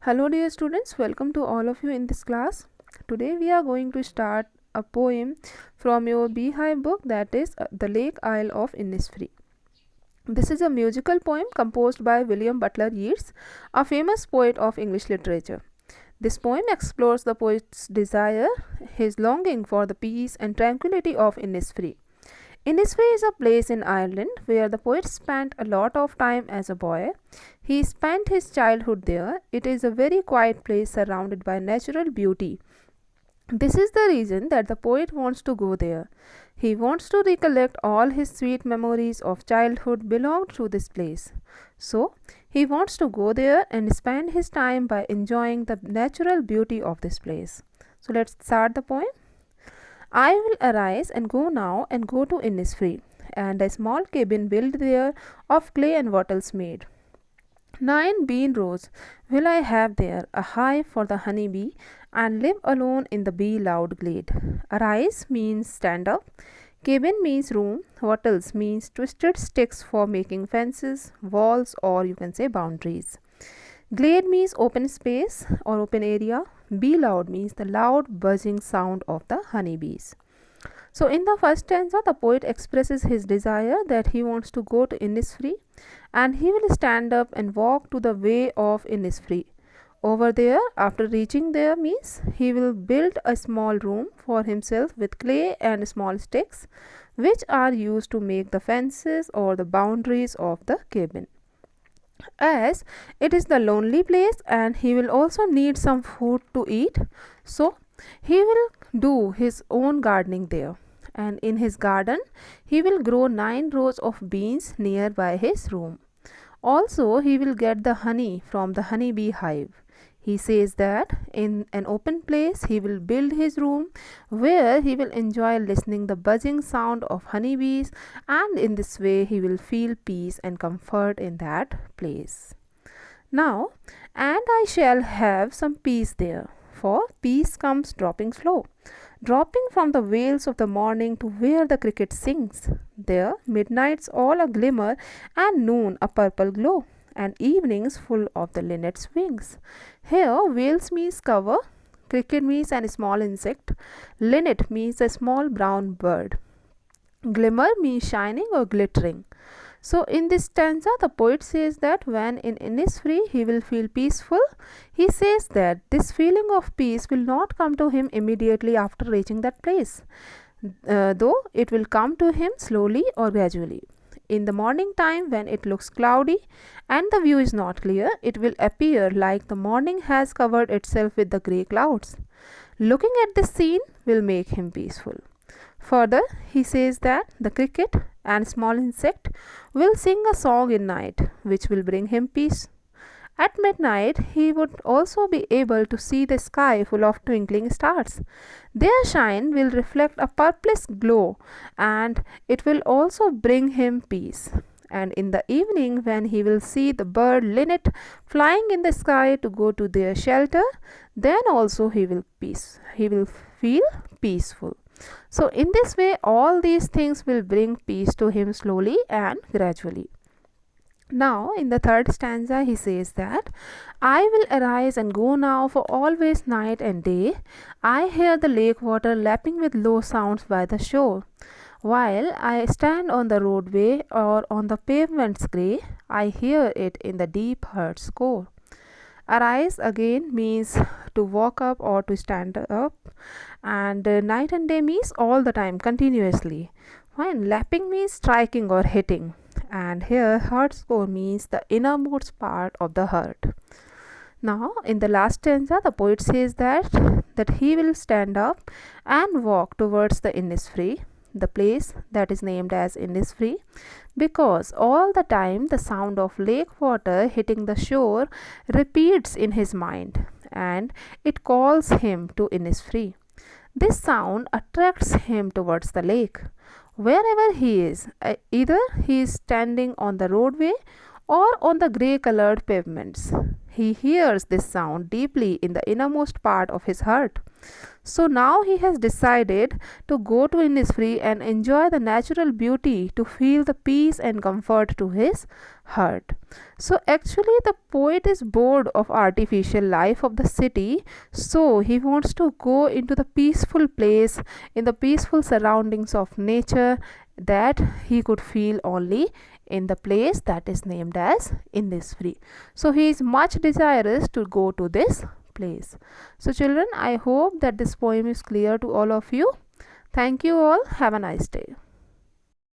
Hello dear students, welcome to all of you in this class. Today we are going to start a poem from your Beehive book, that is The Lake Isle of Innisfree. This is a musical poem composed by William Butler Yeats, a famous poet of English literature. This poem explores the poet's desire, his longing for the peace and tranquility of Innisfree. Innisfree is a place in Ireland where the poet spent a lot of time as a boy. He spent his childhood there. It is a very quiet place surrounded by natural beauty. This is the reason that the poet wants to go there. He wants to recollect all his sweet memories of childhood belonged to this place. So, he wants to go there and spend his time by enjoying the natural beauty of this place. So, let's start the poem. I will arise and go now and go to Innisfree, and a small cabin built there of clay and wattles made. 9 bean rows will I have there, a hive for the honey bee, and live alone in the bee loud glade. Arise means stand up, cabin means room, wattles means twisted sticks for making fences, walls, or you can say boundaries. Glade means open space or open area. Bee loud means the loud buzzing sound of the honeybees. So, in the first stanza, the poet expresses his desire that he wants to go to Innisfree and he will stand up and walk to the way of Innisfree. Over there, after reaching there, means he will build a small room for himself with clay and small sticks, which are used to make the fences or the boundaries of the cabin. As it is the lonely place and he will also need some food to eat, so he will do his own gardening there, and in his garden he will grow 9 rows of beans nearby his room. Also he will get the honey from the honeybee hive. He says that in an open place he will build his room where he will enjoy listening the buzzing sound of honeybees, and in this way he will feel peace and comfort in that place. Now, and I shall have some peace there, for peace comes dropping slow, dropping from the vales of the morning to where the cricket sings. There, midnights all a glimmer, and noon a purple glow, and evenings full of the linnet's wings. Here, vales means cover, cricket means a small insect, linnet means a small brown bird, glimmer means shining or glittering. So, in this stanza, the poet says that when in Innisfree he will feel peaceful. He says that this feeling of peace will not come to him immediately after reaching that place, though it will come to him slowly or gradually. In the morning time, when it looks cloudy and the view is not clear, it will appear like the morning has covered itself with the grey clouds. Looking at this scene will make him peaceful. Further, he says that the cricket and small insect will sing a song in night, which will bring him peace. At midnight, he would also be able to see the sky full of twinkling stars. Their shine will reflect a purplish glow, and it will also bring him peace. And in the evening, when he will see the bird linnet flying in the sky to go to their shelter, then also he will feel peaceful. So, in this way, all these things will bring peace to him slowly and gradually. Now, in the third stanza, he says that I will arise and go now for always night and day. I hear the lake water lapping with low sounds by the shore. While I stand on the roadway or on the pavement's grey, I hear it in the deep heart's core. Arise again means to walk up or to stand up, and night and day means all the time, continuously. Fine. Lapping means striking or hitting, and here heart's core means the innermost part of the heart. Now, in the last stanza, the poet says that he will stand up and walk towards the Innisfree, the place that is named as Innisfree, because all the time the sound of lake water hitting the shore repeats in his mind, and it calls him to Innisfree. This sound attracts him towards the lake. Wherever he is, either he is standing on the roadway or on the grey colored pavements. He hears this sound deeply in the innermost part of his heart. So now he has decided to go to Innisfree and enjoy the natural beauty, to feel the peace and comfort to his heart. So actually the poet is bored of artificial life of the city, so he wants to go into the peaceful place, in the peaceful surroundings of nature that he could feel only in the place that is named as Innisfree. So he is much desirous to go to this place. So children, I hope that this poem is clear to all of you. Thank you all. Have a nice day.